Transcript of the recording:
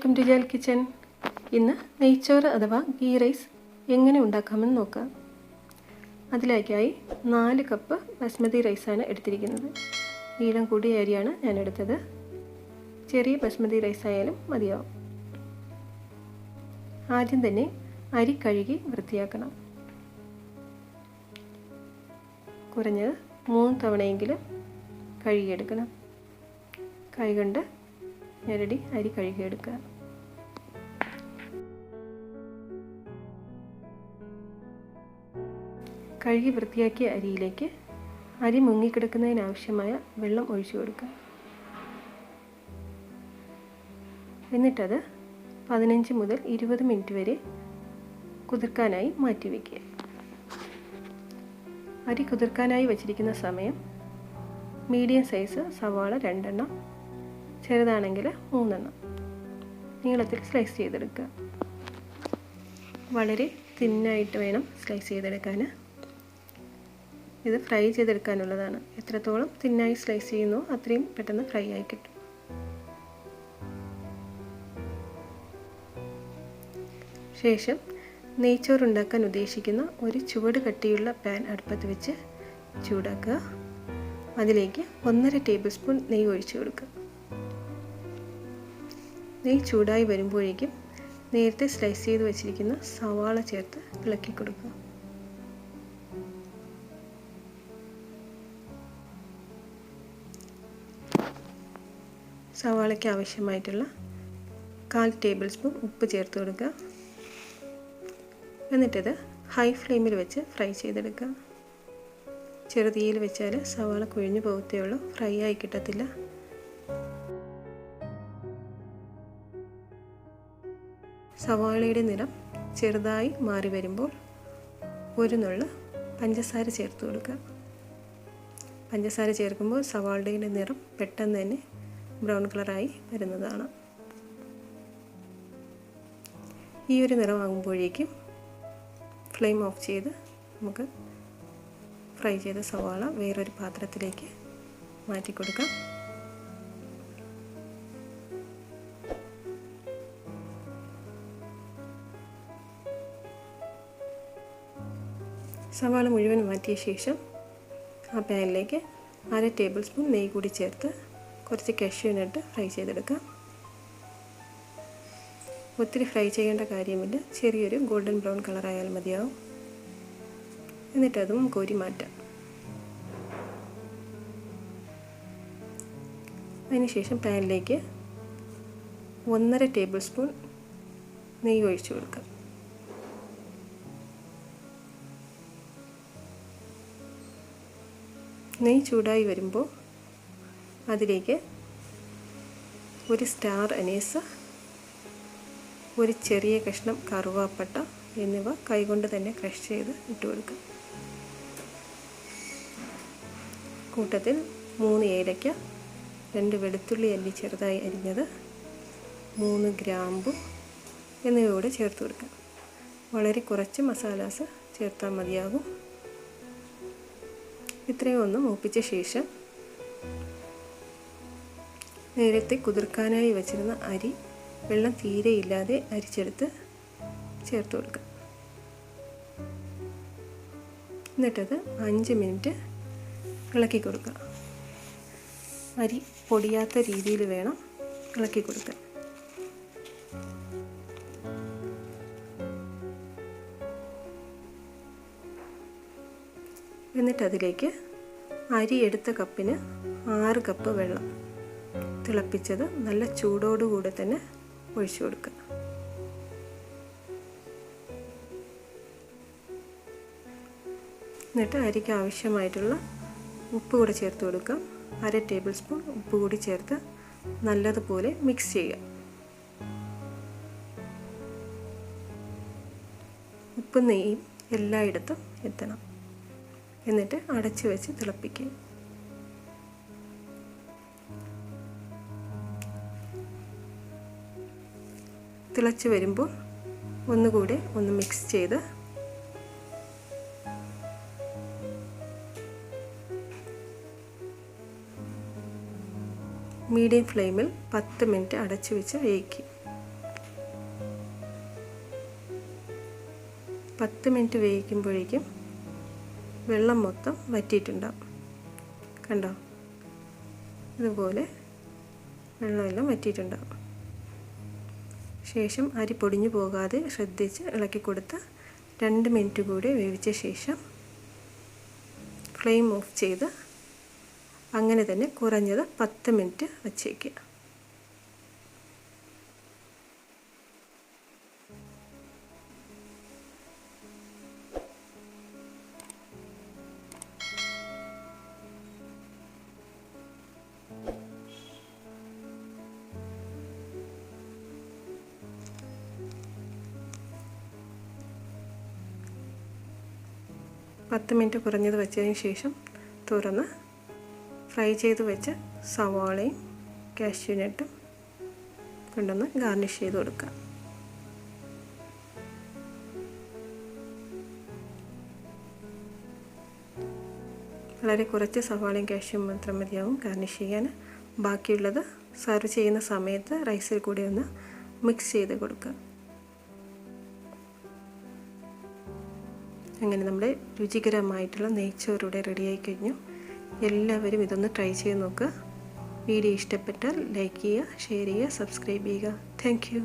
Welcome to ജാൽ kitchen. ഇന്ന് നെയ്ച്ചോറ് അഥവാ ഗീ റൈസ് എങ്ങനെ ഉണ്ടാക്കാമെന്ന് നോക്കാം. അതിലേക്കായി 4 കപ്പ് ബസ്മതി റൈസാണ് എടുത്തിരിക്കുന്നത്. നീളം കൂടിയ അരിയാണ് ഞാൻ എടുത്തത്. ചെറിയ ബസ്മതി റൈസ് ആയാലും മതിയാവും. ആദ്യം തന്നെ അരി കഴുകി വൃത്തിയാക്കണം. കുറഞ്ഞത് 3 തവണയെങ്കിലും കഴുകിയെടുക്കണം. കൈകൊണ്ട് ഞെരടി അരി കഴുകിയെടുക്കുക. കഴുകി വൃത്തിയാക്കിയ അരിയിലേക്ക് അരി മുങ്ങിക്കിടക്കുന്നതിനാവശ്യമായ വെള്ളം ഒഴിച്ചു കൊടുക്കുക. എന്നിട്ടത് 15 മുതൽ 20 മിനിറ്റ് വരെ കുതിർക്കാനായി മാറ്റിവെക്കുക. അരി കുതിർക്കാനായി വച്ചിരിക്കുന്ന സമയം മീഡിയം സൈസ് സവാള 2 എണ്ണം, ചെറുതാണെങ്കിൽ 3 എണ്ണം നീളത്തിൽ സ്ലൈസ് ചെയ്തെടുക്കുക. വളരെ തിന്നായിട്ട് വേണം സ്ലൈസ് ചെയ്തെടുക്കാൻ. ഇത് ഫ്രൈ ചെയ്തെടുക്കാനുള്ളതാണ്. എത്രത്തോളം തിന്നായി സ്ലൈസ് ചെയ്യുന്നോ അത്രയും പെട്ടെന്ന് ഫ്രൈ ആയി കിട്ടും. ശേഷം നെയ്ച്ചോറുണ്ടാക്കാൻ ഉദ്ദേശിക്കുന്ന ഒരു ചുവട് കട്ടിയുള്ള പാൻ അടുപ്പത്ത് വെച്ച് ചൂടാക്കുക. അതിലേക്ക് 1.5 ടേബിൾ സ്പൂൺ നെയ്യ് ഒഴിച്ചു കൊടുക്കുക. നെയ്യ് ചൂടായി വരുമ്പോഴേക്കും നേരത്തെ സ്ലൈസ് ചെയ്ത് വെച്ചിരിക്കുന്ന സവാള ചേർത്ത് ഇളക്കി കൊടുക്കുക. സവാളയ്ക്ക് ആവശ്യമായിട്ടുള്ള 1/4 ടേബിൾ സ്പൂൺ ഉപ്പ് ചേർത്ത് കൊടുക്കുക. എന്നിട്ടത് ഹൈ ഫ്ലെയിമിൽ വെച്ച് ഫ്രൈ ചെയ്തെടുക്കുക. ചെറുതീയിൽ വെച്ചാൽ സവാള കുഴഞ്ഞു പോകത്തേ ഉള്ളൂ, ഫ്രൈ ആയി കിട്ടത്തില്ല. സവാളയുടെ നിറം ചെറുതായി മാറി വരുമ്പോൾ ഒരു നുള്ള് പഞ്ചസാര ചേർത്ത് കൊടുക്കുക. പഞ്ചസാര ചേർക്കുമ്പോൾ സവാളയുടെ നിറം പെട്ടെന്ന് തന്നെ ബ്രൗൺ കളറായി വരുന്നതാണ്. ഈ ഒരു നിറമാകുമ്പോഴേക്കും ഫ്ലെയിം ഓഫ് ചെയ്ത് നമുക്ക് ഫ്രൈ ചെയ്ത സവാള വേറൊരു പാത്രത്തിലേക്ക് മാറ്റി കൊടുക്കാം. സവാള മുഴുവൻ മാറ്റിയ ശേഷം ആ പാനിലേക്ക് 1/2 ടേബിൾ സ്പൂൺ നെയ്യ് കൂടി ചേർത്ത് കുറച്ച് കാഷ്യൂനട്ട് ഫ്രൈ ചെയ്തെടുക്കാം. ഒത്തിരി ഫ്രൈ ചെയ്യേണ്ട കാര്യമില്ല, ചെറിയൊരു ഗോൾഡൻ ബ്രൗൺ കളറായാൽ മതിയാവും. എന്നിട്ടതും കോരി മാറ്റാം. അതിനുശേഷം പാനിലേക്ക് 1.5 ടേബിൾ സ്പൂൺ നെയ്യ് ഒഴിച്ചു കൊടുക്കാം. നെയ്യ് ചൂടായി വരുമ്പോൾ അതിലേക്ക് ഒരു സ്റ്റാർ അനീസ്, ഒരു ചെറിയ കഷ്ണം കറുവാപ്പട്ട എന്നിവ കൈകൊണ്ട് തന്നെ ക്രഷ് ചെയ്ത് ഇട്ട് കൊടുക്കുക. കൂട്ടത്തിൽ 3 ഏലക്ക, 2 വെളുത്തുള്ളി അല്ലി ചെറുതായി അരിഞ്ഞത്, 3 ഗ്രാമ്പു എന്നിവ കൂടെ ചേർത്ത് കൊടുക്കുക. വളരെ കുറച്ച് മസാലാസ് ചേർത്താൽ മതിയാകും. ഇത്രയും ഒന്ന് മൂപ്പിച്ച ശേഷം നേരത്തെ കുതിർക്കാനായി വെച്ചിരുന്ന അരി വെള്ളം തീരെ ഇല്ലാതെ അരിച്ചെടുത്ത് ചേർത്ത് കൊടുക്കുക. എന്നിട്ടത് 5 മിനിറ്റ് ഇളക്കി കൊടുക്കുക. അരി പൊടിയാത്ത രീതിയിൽ വേണം ഇളക്കി കൊടുക്കാൻ. എന്നിട്ടതിലേക്ക് അരി എടുത്ത കപ്പിന് 6 കപ്പ് വെള്ളം തിളപ്പിച്ചത് നല്ല ചൂടോടുകൂടെ തന്നെ ഒഴിച്ചു കൊടുക്കുക. എന്നിട്ട് അരിക്ക് ആവശ്യമായിട്ടുള്ള ഉപ്പ് കൂടെ ചേർത്ത് കൊടുക്കുക. 1/2 ടേബിൾ സ്പൂൺ ഉപ്പ് കൂടി ചേർത്ത് നല്ലതുപോലെ മിക്സ് ചെയ്യുക. ഉപ്പും നെയ്യും എല്ലായിടത്തും എത്തണം. എന്നിട്ട് അടച്ചു വെച്ച് തിളപ്പിക്കുക. തിളച്ച് വരുമ്പോൾ ഒന്നുകൂടെ ഒന്ന് മിക്സ് ചെയ്ത് മീഡിയം ഫ്ലെയിമിൽ 10 മിനിറ്റ് അടച്ചു വെച്ച് വേവിക്കുക. 10 മിനിറ്റ് വേവിക്കുമ്പോഴേക്കും വെള്ളം മൊത്തം വറ്റിയിട്ടുണ്ടാവും. കണ്ടോ, ഇതുപോലെ വെള്ളമെല്ലാം വറ്റിയിട്ടുണ്ടാവും. ശേഷം അരി പൊടിഞ്ഞു പോകാതെ ശ്രദ്ധിച്ച് ഇളക്കി കൊടുത്ത് 2 മിനിറ്റ് കൂടി വേവിച്ച ശേഷം ഫ്ലെയിം ഓഫ് ചെയ്ത് അങ്ങനെ തന്നെ കുറഞ്ഞത് 10 മിനിറ്റ് വച്ചേക്കുക. പത്ത് മിനിറ്റ് കുറഞ്ഞത് വെച്ചതിന് ശേഷം തുറന്ന് ഫ്രൈ ചെയ്ത് വെച്ച സവാളയും കാഷ്യൂനട്ടും കൊണ്ടൊന്ന് ഗാർണിഷ് ചെയ്ത് കൊടുക്കുക. വളരെ കുറച്ച് സവാളയും കാഷ്യൂവും മാത്രം മതിയാവും ഗാർണിഷ് ചെയ്യാൻ. ബാക്കിയുള്ളത് സെർവ് ചെയ്യുന്ന സമയത്ത് റൈസിൽ കൂടി ഒന്ന് മിക്സ് ചെയ്ത് കൊടുക്കുക. അങ്ങനെ നമ്മുടെ രുചികരമായിട്ടുള്ള നെയ്ച്ചോറ് ഇവിടെ റെഡിയായി കഴിഞ്ഞു. എല്ലാവരും ഇതൊന്ന് ട്രൈ ചെയ്ത് നോക്കുക. വീഡിയോ ഇഷ്ടപ്പെട്ടാൽ ലൈക്ക് ചെയ്യുക, ഷെയർ ചെയ്യുക, സബ്സ്ക്രൈബ് ചെയ്യുക. Thank you.